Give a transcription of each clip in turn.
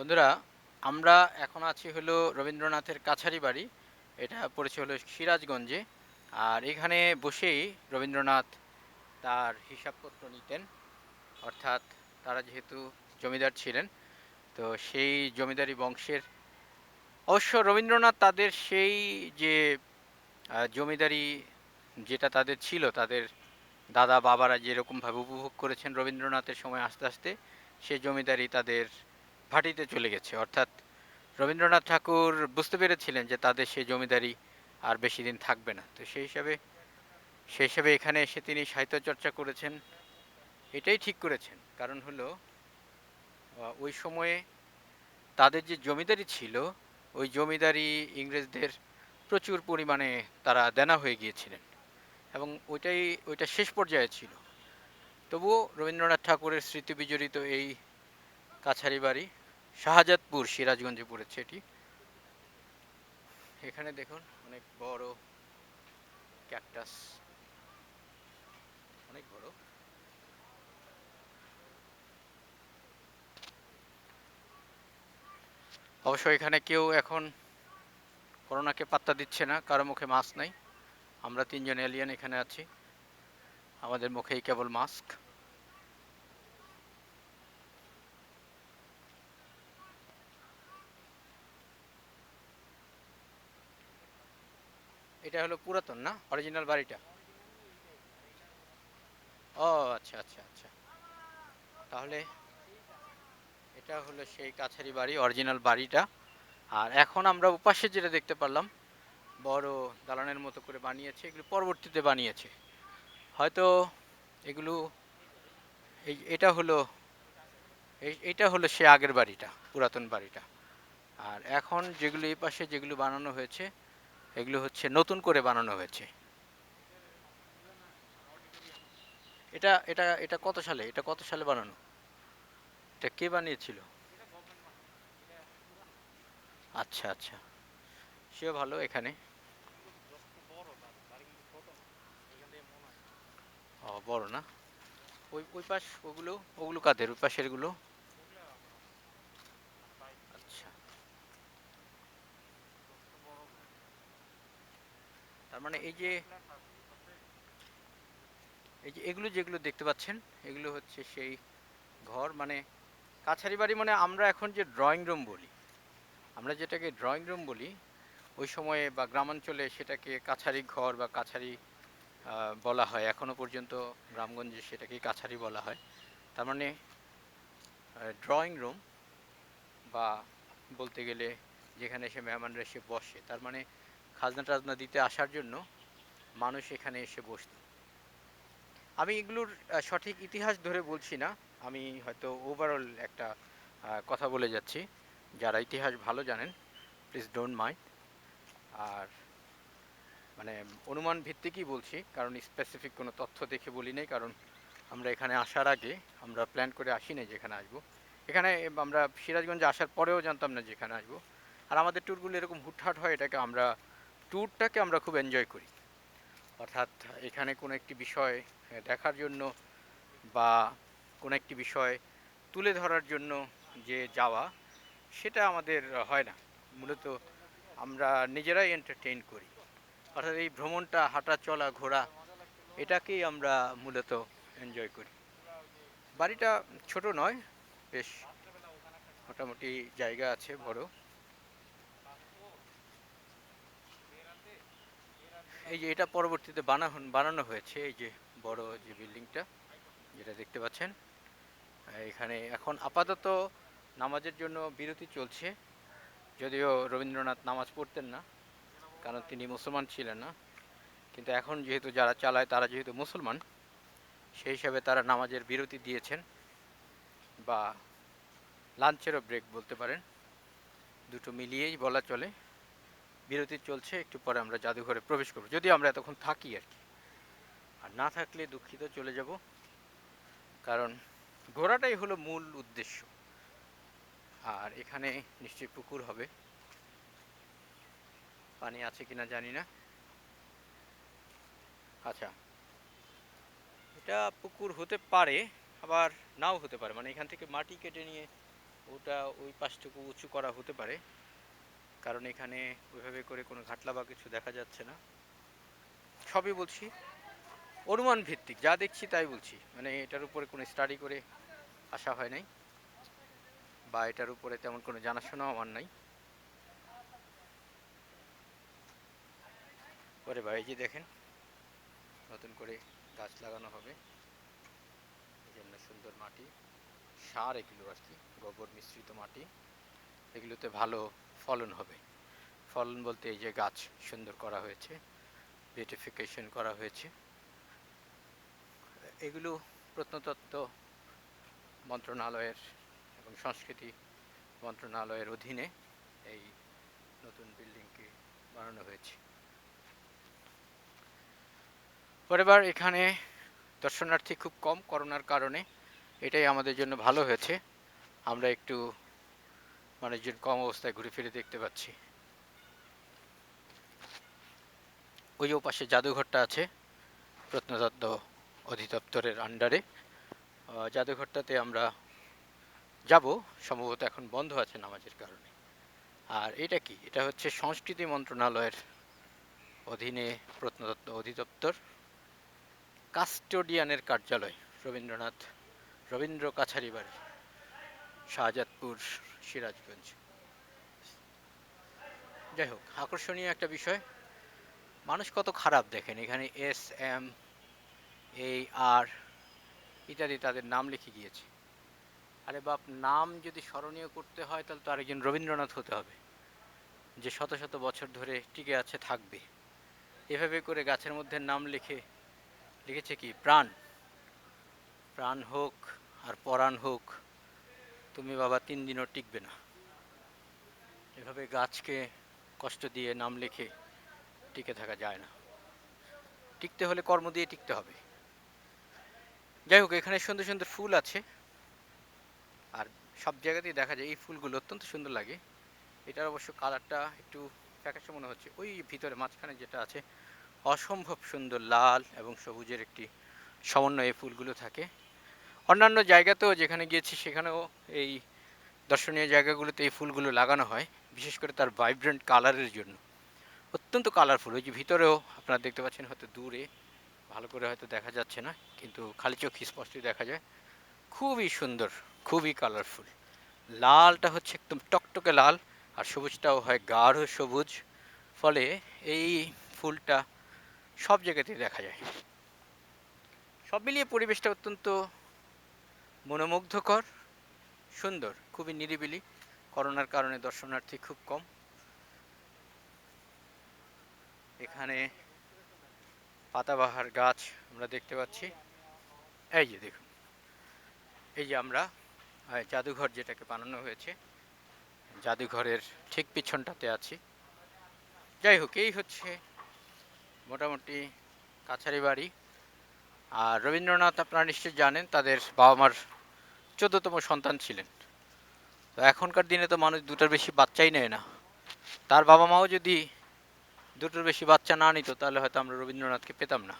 বন্ধুরা, আমরা এখন আছি হলো রবীন্দ্রনাথের কাছারি বাড়ি। এটা পড়েছে হলো সিরাজগঞ্জে। আর এখানে বসেই রবীন্দ্রনাথ তার হিসাবপত্র নিতেন। অর্থাৎ তারা যেহেতু জমিদার ছিলেন, তো সেই জমিদারি বংশের অবশ্য রবীন্দ্রনাথ তাদের সেই যে জমিদারি যেটা তাদের ছিল, তাদের দাদা বাবারা যেরকমভাবে উপভোগ করেছেন রবীন্দ্রনাথের সময় আস্তে আস্তে সেই জমিদারি তাদের ভাটিতে চলে গেছে। অর্থাৎ রবীন্দ্রনাথ ঠাকুর বুঝতে পেরেছিলেন যে তাদের সেই জমিদারি আর বেশি দিন থাকবে না, তো সেই হিসাবে এখানে এসে তিনি সাহিত্য চর্চা করেছেন। এটাই ঠিক করেছেন, কারণ হলো ওই সময়ে তাদের যে জমিদারি ছিল, ওই জমিদারি ইংরেজদের প্রচুর পরিমাণে তারা দেনা হয়ে গিয়েছিলেন, এবং ওইটা শেষ পর্যায়ে ছিল। তবুও রবীন্দ্রনাথ ঠাকুরের স্মৃতি বিজড়িত এই কাছারি বাড়ি, শাহজাদপুর সিরাজগঞ্জে পড়েছে এটি। এখানে দেখুন অনেক বড় ক্যাকটাস, অনেক বড়। অবশ্য এখানে কেউ এখন করোনাকে পাত্তা দিচ্ছে না, কারো মুখে মাস্ক নাই। আমরা তিনজন এলিয়েন এখানে আছি, আমাদের মুখেই কেবল মাস্ক। এটা হলো পুরাতন না, অরিজিনাল বাড়িটা? ও আচ্ছা আচ্ছা আচ্ছা, তাহলে এটা হলো সেই কাছারি বাড়ি, অরিজিনাল বাড়িটা। আর এখন আমরা উপাসে যেটা দেখতে পারলাম, বড় দালানের মতো করে বানিয়েছে, এগুলো পরবর্তীতে বানিয়েছে হয়তো। এগুলো এটা হলো সে আগের বাড়িটা, পুরাতন বাড়িটা। আর এখন যেগুলো এই পাশে যেগুলো বানানো হয়েছে, এগুলো হচ্ছে নতুন করে বানানো হয়েছে। এটা কত সালে বানানো? এটা কে বানিয়েছিল? আচ্ছা আচ্ছা, সেও ভালো এখানে। ও বড় না? ওই পাশ ওগুলো, ওগুলো কাদের ওই পাশের গুলো? আচ্ছা, তার মানে এই যে এগুলো যেগুলো দেখতে পাচ্ছেন, এগুলো হচ্ছে সেই ঘর, মানে কাছারি বাড়ি মানে আমরা এখন যে ড্রয়িং রুম বলি, আমরা যেটাকে ড্রয়িং রুম বলি, ওই সময়ে বা গ্রামাঞ্চলে সেটাকে কাছারি ঘর বা কাছারি বলা হয়। এখনো পর্যন্ত গ্রামগঞ্জে সেটাকেই কাছারি বলা হয়। তার মানে ড্রয়িং রুম, বা বলতে গেলে যেখানে এসে মেহমানরা এসে বসে, তার মানে খাজনা টাজনা দিতে আসার জন্য মানুষ এখানে এসে বসত। আমি এগুলোর সঠিক ইতিহাস ধরে বলছি না, আমি হয়তো ওভারঅল একটা কথা বলে যাচ্ছি। যারা ইতিহাস ভালো জানেন, প্লিজ ডোন্ট মাইন্ড। আর মানে অনুমান ভিত্তিকই বলছি, কারণ স্পেসিফিক কোনো তথ্য দেখে বলি নাই, কারণ আমরা এখানে আসার আগে আমরা প্ল্যান করে আসি নাই যেখানে আসবো। এখানে আমরা সিরাজগঞ্জে আসার পরেও জানতাম না যেখানে আসবো। আর আমাদের ট্যুরগুলো এরকম হুটহাট হয়, ট্যুরটাকে আমরা খুব এনজয় করি। অর্থাৎ এখানে কোনো একটি বিষয় দেখার জন্য, বা কোনো একটি বিষয় তুলে ধরার জন্য যে যাওয়া, সেটা আমাদের হয় না। মূলত আমরা নিজেরাই এন্টারটেইন করি। অর্থাৎ এই ভ্রমণটা, হাঁটা চলা ঘোরা, এটাকেই আমরা মূলত এনজয় করি। বাড়িটা ছোট নয়, বেশ মোটামুটি জায়গা আছে বড়। এই যে এটা পরবর্তীতে বানানো হয়েছে, এই যে বড় যে বিল্ডিংটা যেটা দেখতে পাচ্ছেন, এখানে এখন আপাতত নামাজের জন্য বিরতি চলছে। যদিও রবীন্দ্রনাথ নামাজ পড়তেন না, কারণ তিনি মুসলমান ছিলেন না। কিন্তু এখন যেহেতু যারা চালায় তারা যেহেতু মুসলমান, সেই হিসাবে তারা নামাজের বিরতি দিয়েছেন, বা লাঞ্চেরও ব্রেক বলতে পারেন, দুটো মিলিয়েই বলা চলে। বিরতি চলছে, একটু পরে আমরা জাদুঘরে প্রবেশ করব, যদি আমরা এতক্ষণ থাকি আর কি। আর না থাকলে দুঃখিত, চলে যাব, কারণ ঘোরাটাই হলো মূল উদ্দেশ্য। আর এখানে নিশ্চয়ই পুকুর হবে, পানি আছে কিনা জানি না। আচ্ছা, এটা পুকুর হতে পারে, আবার নাও হতে পারে, মানে এখান থেকে মাটি কেটে নিয়ে ওটা ওই পাশটুকু উঁচু করা হতে পারে, কারণ এখানে ওইভাবে করে কোনো ঘাটলা বা কিছু দেখা যাচ্ছে না। সবই বলছি অনুমান ভিত্তিক, যা দেখছি তাই বলছি, মানে এটার উপরে কোনো স্টাডি করে আসা হয় নাই, বা এটার উপরে তেমন কোনো জানাশোনাও আমার নাই। পরে ভাই যে দেখেন নতুন করে গাছ লাগানো হবে, এই জন্য সুন্দর মাটি, সার এগুলো আর কি, গোবর মিশ্রিত মাটি, এগুলোতে ভালো ফলন হবে। ফলন বলতে এই যে গাছ সুন্দর করা হয়েছে, বিউটিফিকেশন করা হয়েছে, এগুলো প্রত্নতত্ত্ব মন্ত্রণালয়ের এবং সংস্কৃতি মন্ত্রণালয়ের অধীনে এই নতুন বিল্ডিংটি বানানো হয়েছে। পরেরবার এখানে দর্শনার্থী খুব কম করোনার কারণে, এটাই আমাদের জন্য ভালো হয়েছে, আমরা একটু মানুষজন কম অবস্থায় ঘুরে ফিরে দেখতে পাচ্ছি। ওই যে পাশে জাদুঘরটা আছে প্রত্নতত্ত্ব অধিদপ্তরের আন্ডারে, জাদুঘরটাতে আমরা যাব, সম্ভবত এখন বন্ধ আছে নামাজের কারণে। আর এটা কি, এটা হচ্ছে সংস্কৃতি মন্ত্রণালয়ের অধীনে প্রত্নতত্ত্ব অধিদপ্তর, কাস্টোডিয়ানের কার্যালয়, রবীন্দ্র কাছারি বাড়ি, শাহজাদপুর, সিরাজগঞ্জ। যাই হোক, আকর্ষণীয় একটা বিষয়, মানুষ কত খারাপ দেখেন, এখানে SM, AR ইত্যাদি তাদের নাম লিখে গিয়েছে। আরে বাপ, নাম যদি স্মরণীয় করতে হয় তাহলে তো আরেকজন রবীন্দ্রনাথ হতে হবে, যে শত শত বছর ধরে টিকে আছে, থাকবে। এভাবে করে গাছের মধ্যে নাম লিখেছে কি, প্রাণ, প্রাণ হোক আর পরাণ হোক, তুমি বাবা 3 দিনও টিকবে না। এভাবে গাছকে কষ্ট দিয়ে নাম লিখে টিকে থাকা যায় না, টিকতে হলে কর্ম দিয়ে টিকতে হবে। যাই হোক, এখানে সুন্দর সুন্দর ফুল আছে, আর সব জায়গাতেই দেখা যায় এই ফুলগুলো অত্যন্ত সুন্দর লাগে। এটার অবশ্য কালারটা একটু ফ্যাকাশে মনে হচ্ছে, ওই ভিতরে মাঝখানে যেটা আছে অসম্ভব সুন্দর লাল এবং সবুজের একটি সমন্বয়ে ফুলগুলো থাকে। অন্যান্য জায়গাতেও যেখানে গিয়েছি সেখানেও এই দর্শনীয় জায়গাগুলোতে এই ফুলগুলো লাগানো হয়, বিশেষ করে তার ভাইব্রেন্ট কালারের জন্য, অত্যন্ত কালারফুল। ওই যে ভিতরেও আপনারা দেখতে পাচ্ছেন, হয়তো দূরে ভালো করে হয়তো দেখা যাচ্ছে না, কিন্তু খালি চোখ স্পষ্টই দেখা যায়, খুবই সুন্দর, খুবই কালারফুল। লালটা হচ্ছে একদম টকটকে লাল, আর সবুজটাও হয় গাঢ় সবুজ, ফলে এই ফুলটা সব জায়গাতেই দেখা যায়। সব মিলিয়ে পরিবেশটা অত্যন্ত মনোমুগ্ধকর, সুন্দর, খুবই নিরিবিলি। করোনার কারণে দর্শনার্থী খুব কম। এখানে পাতাবাহার গাছ আমরা দেখতে পাচ্ছি, এই যে দেখুন, এই যে আমরা জাদুঘর যেটাকে বানানো হয়েছে, জাদুঘরের ঠিক পিছনটাতে আছি। যাই হোক, এই হচ্ছে মোটামুটি কাছারি বাড়ি। আর রবীন্দ্রনাথ আপনারা নিশ্চয়ই জানেন, তাদের বাবা মার 14তম সন্তান ছিলেন। তো এখনকার দিনে তো মানুষ দুটার বেশি বাচ্চাই নেয় না, তার বাবা মাও যদি দুটোর বেশি বাচ্চা না নিত তাহলে হয়তো আমরা রবীন্দ্রনাথকে পেতাম না।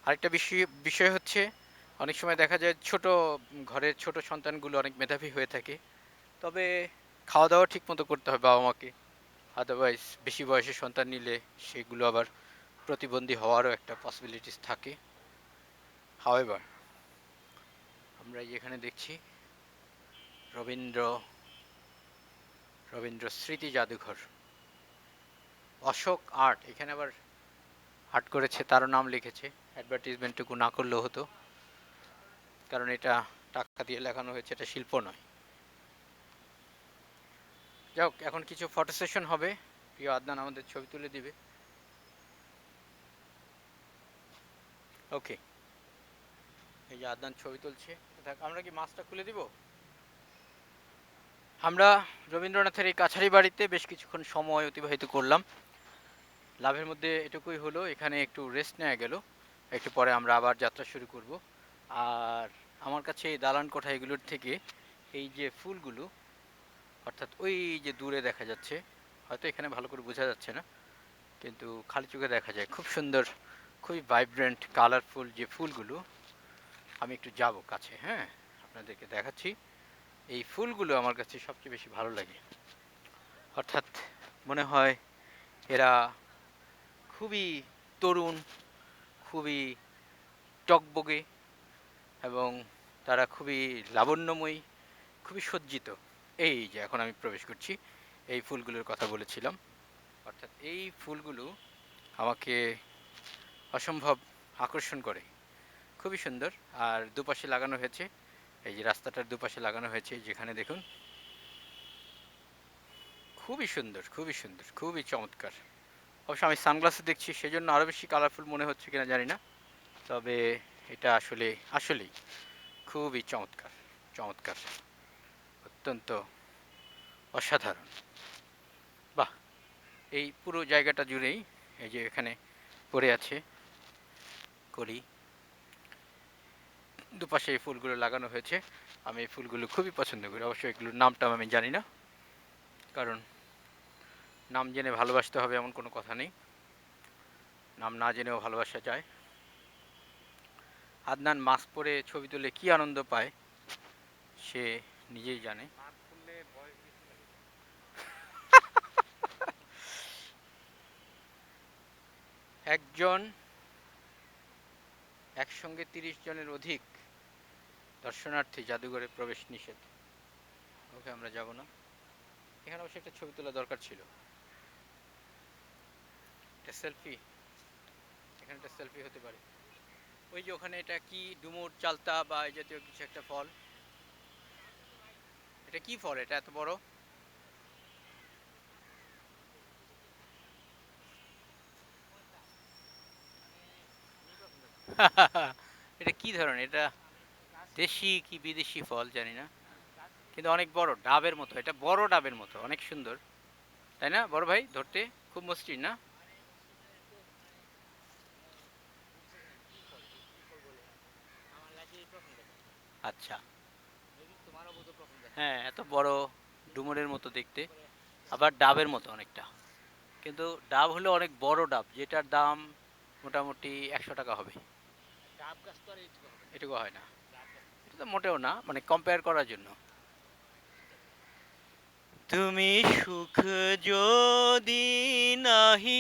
আরেকটা বিষয় হচ্ছে, অনেক সময় দেখা যায় ছোট ঘরের ছোট সন্তানগুলো অনেক মেধাবী হয়ে থাকে, তবে খাওয়া দাওয়া ঠিক মতো করতে হবে বাবা মাকে, আদারওয়াইজ বেশি বয়সের সন্তান নিলে সেগুলো আবার প্রতিবন্ধী হওয়ারও একটা পসিবিলিটিস থাকে। হাওয়েভার, আমরা যেখানে দেখছি রবীন্দ্র রবীন্দ্র স্মৃতি জাদুঘর, অশোক আর্ট, এখানে আবার আর্ট করেছে তারও নাম লিখেছে, অ্যাডভার্টিজমেন্টটুকু না করলেও হতো, কারণ এটা টাকা দিয়ে লেখানো হয়েছে, এটা শিল্প নয়। যাই হোক, এখন কিছু ফটো সেশন হবে, প্রিয় আদনান আমাদের ছবি তুলে দিবে। ওকে, এই যে আদনান ছবি তুলছে, আমরা কি মাছটা খুলে দিব? আমরা রবীন্দ্রনাথের এই কাছারি বাড়িতে বেশ কিছুক্ষণ সময় অতিবাহিত করলাম, লাভের মধ্যে এটুকুই হলো, এখানে একটু রেস্ট নেওয়া গেল, একটু পরে আমরা আবার যাত্রা শুরু করব। আর আমার কাছে এই দালান কোঠা এগুলোর থেকে এই যে ফুলগুলো, অর্থাৎ ওই যে দূরে দেখা যাচ্ছে, হয়তো এখানে ভালো করে বোঝা যাচ্ছে না, কিন্তু খালি চোখে দেখা যায়, খুব সুন্দর, খুবই ভাইব্রেন্ট কালারফুল যে ফুলগুলো, আমি একটু যাব কাছে, হ্যাঁ, আপনাদেরকে দেখাচ্ছি। এই ফুলগুলো আমার কাছে সবচেয়ে বেশি ভালো লাগে। অর্থাৎ মনে হয় এরা খুবই তরুণ, খুবই টগবগে এবং তারা খুবই লাবণ্যময়ী, খুবই সজ্জিত। এই যে এখন আমি প্রবেশ করছি, এই ফুলগুলোর কথা বলেছিলাম। অর্থাৎ এই ফুলগুলো আমাকে অসম্ভব আকর্ষণ করে, খুবই সুন্দর। আর দুপাশে লাগানো হয়েছে, এই যে রাস্তাটার দুপাশে লাগানো হয়েছে, যেখানে দেখুন খুবই সুন্দর, খুবই সুন্দর, খুবই চমৎকার। অবশ্য আমি সানগ্লাসে দেখছি, সেজন্য আরো বেশি কালারফুল মনে হচ্ছে কিনা জানি না, তবে এটা আসলেই খুবই চমৎকার, চমৎকার, অত্যন্ত অসাধারণ। বাহ! এই পুরো জায়গাটা জুড়েই এই যে এখানে পড়ে আছে কলি, দুপাশে এই ফুলগুলো লাগানো হয়েছে। আমি এই ফুলগুলো খুবই পছন্দ করি। অবশ্য এগুলোর নামটা আমি জানি না, কারণ নাম জেনে ভালোবাসতে হবে এমন কোনো কথা নেই, নাম না জেনেও ভালোবাসা যায়। আদনান মাস্ক পরে ছবি তুলে কি আনন্দ পায় সে নিজেই জানে। একজন একসঙ্গে ৩০ জনের অধিক দর্শনার্থী জাদুঘরে প্রবেশ নিষেধ। ওকে, আমরা যাব না। এখানে অবশ্যই একটা ছবি তোলা দরকার ছিল, একটা সেলফি, এখানে একটা সেলফি হতে পারে। ওই যে ওখানে এটা কি ডুমুর চালতা বা এই জাতীয় কিছু একটা ফল, এটা কি ফল, এটা এত বড়? এটা কি ধরনের, এটা দেশি কি বিদেশি ফল জানি না, কিন্তু অনেক বড়, ডাবের মতো, এটা বড় ডাবের মতো, অনেক সুন্দর, তাই না বড় ভাই? ধরতে খুব মসৃণ না? আচ্ছা, হ্যাঁ, এত বড়, ডুমুরের মতো দেখতে, আবার ডাবের মতো অনেকটা, কিন্তু ডাব হলো অনেক বড় ডাব, যেটার দাম মোটামুটি 100 টাকা হবে। এটুকু হয় না, এটা তো মোটেও না, মানে কম্পেয়ার করার জন্য। তুমি সুখ যদি নাহি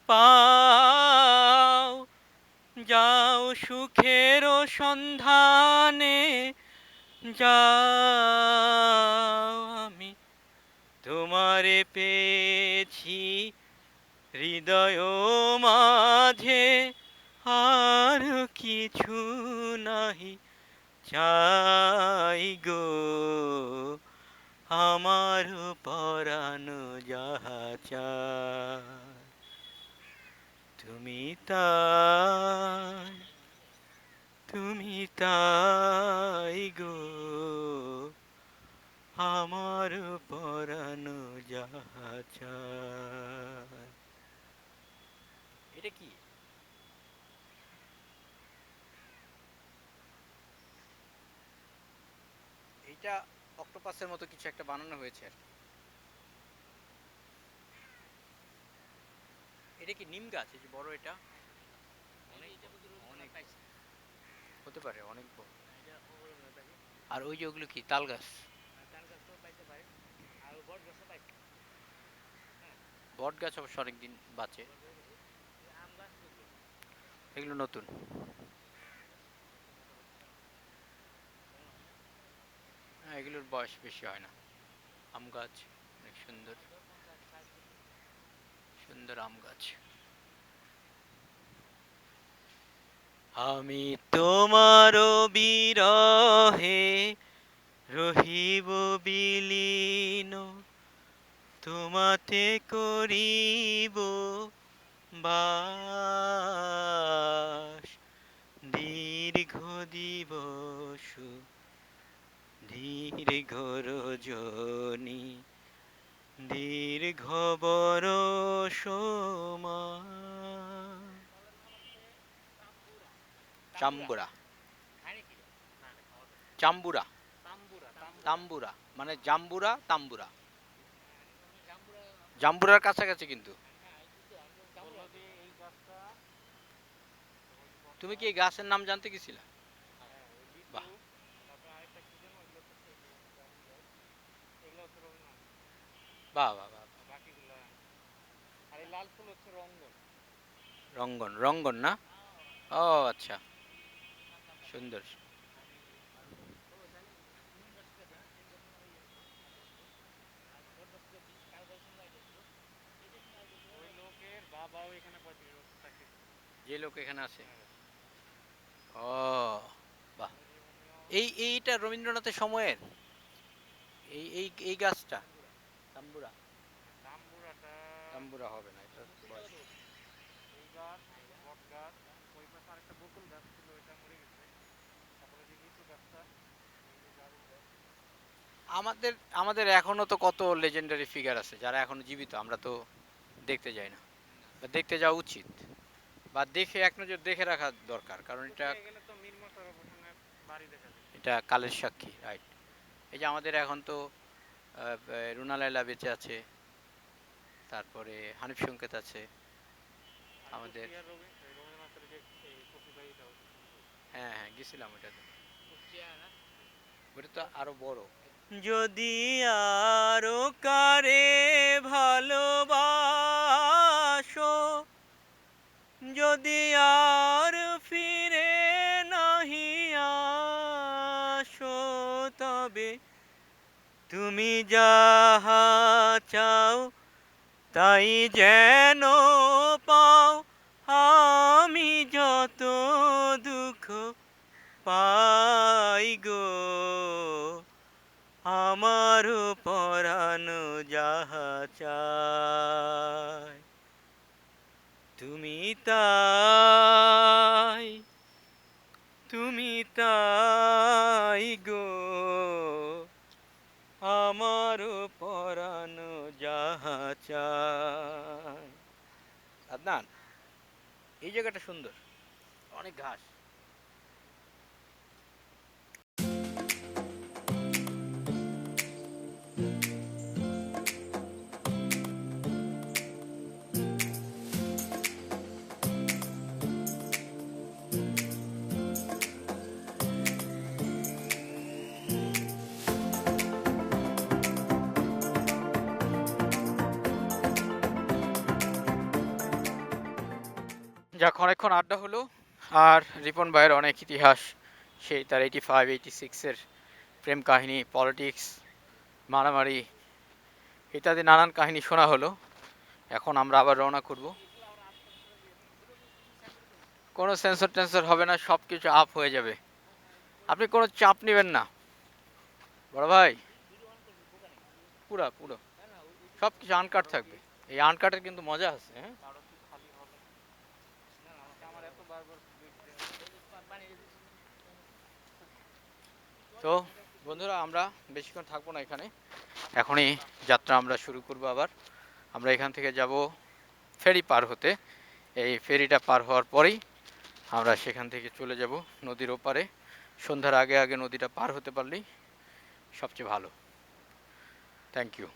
পাও, যাও সুখের সন্ধানে, যাও আমি তোমারে পেয়েছি হৃদয় মাঝে, আর কিছু নাহি চাই গো, আমার পরানো যাহা চায়, তুমি তাই, তুমি তাই গো, আমার পরানো যাহা চায়। এটা কি? এইটা অক্টোপাসের মতো কিছু একটা বানানো হয়েছে আর কি। এটা কি নিম গাছ, এই যে বড় এটা? অনেক অনেক হতে পারে, অনেক বড়। আর ওই যে ওগুলো কি তাল গাছ? বট গাছ অবশ্য অনেকদিন বাঁচে। এগুলো নতুন। হ্যাঁ, এগুলোর বয়স বেশি হয় না। আম গাছ, অনেক সুন্দর সুন্দর আম গাছ। আমি তোমার বিরহে রহিব বিলীন, তোমাতে করিব বাস, দীর্ঘ দিবস দীর্ঘ রজনী, দীর্ঘ বরষ চাম্বুরা, চাম্বুরা, তাম্বুরা, মানে জাম্বুরা তাম্বুরা, জাম্বুরার কাছাকাছি কিন্তু। তুমি কি এই গাছের নাম জানতে গেছিলা? বাহ! বাহ বাহ বাহ। রঙ্গন রঙ্গন না? ও আচ্ছা, সুন্দর। যে লোক এখানে আছে, ও বাহ। এইটা রবীন্দ্রনাথের সময়ের এই গাছটা তাম্বুরা, তাম্বুরা হবে না এটা বয়স। আমাদের আমাদের এখনো তো কত লেজেন্ডারি ফিগার আছে যারা এখনো জীবিত, আমরা তো দেখতে যাই না, বা দেখতে যাওয়া উচিত, বা দেখে এক নজর দেখে রাখা দরকার, কারণ এটা এটা কালের সাক্ষী, রাইট। এই যে আমাদের এখন তো রুনা লায়লা বেঁচে আছে, তারপরে হানিফ সংকেত আছে আমাদের। হ্যাঁ হ্যাঁ গেছিলাম ওটাতে, ওটা তো আরো বড়। যদি আরো কারে ভালোবাসো, যদি আর ফিরে নাহি আসো, তবে তুমি যাহা চাও তাই যেন পাও, আমি যত দুঃখ পাই গো, আমার পরানো যাহা চায়, তুমি তাই, তুমি তাই গো, আমার পরানো যাহা চায়। আদনান, এই জায়গাটা সুন্দর, অনেক ঘাস। যাক, অনেকক্ষণ আড্ডা হলো, আর রিপন ভাইয়ের অনেক ইতিহাস, সেই তার 85-86-এর প্রেম কাহিনী, পলিটিক্স, মারামারি ইত্যাদি নানান কাহিনী শোনা হলো। এখন আমরা আবার রওনা করব। কোনো সেন্সর টেন্সর হবে না, সব কিছু আপ হয়ে যাবে, আপনি কোনো চাপ নেবেন না বড় ভাই। পুরা পুরো সব কিছু আনকাট থাকবে, এই আনকাটের কিন্তু মজা আছে, হ্যাঁ। তো বন্ধুরা, আমরা বেশিক্ষণ থাকবো না এখানে, এখনই যাত্রা আমরা শুরু করব আবার। আমরা এখান থেকে যাব ফেরি পার হতে, এই ফেরিটা পার হওয়ার পরেই আমরা সেখান থেকে চলে যাব নদীর ওপারে। সন্ধ্যার আগে আগে নদীটা পার হতে পারলেই সবচেয়ে ভালো। Thank you.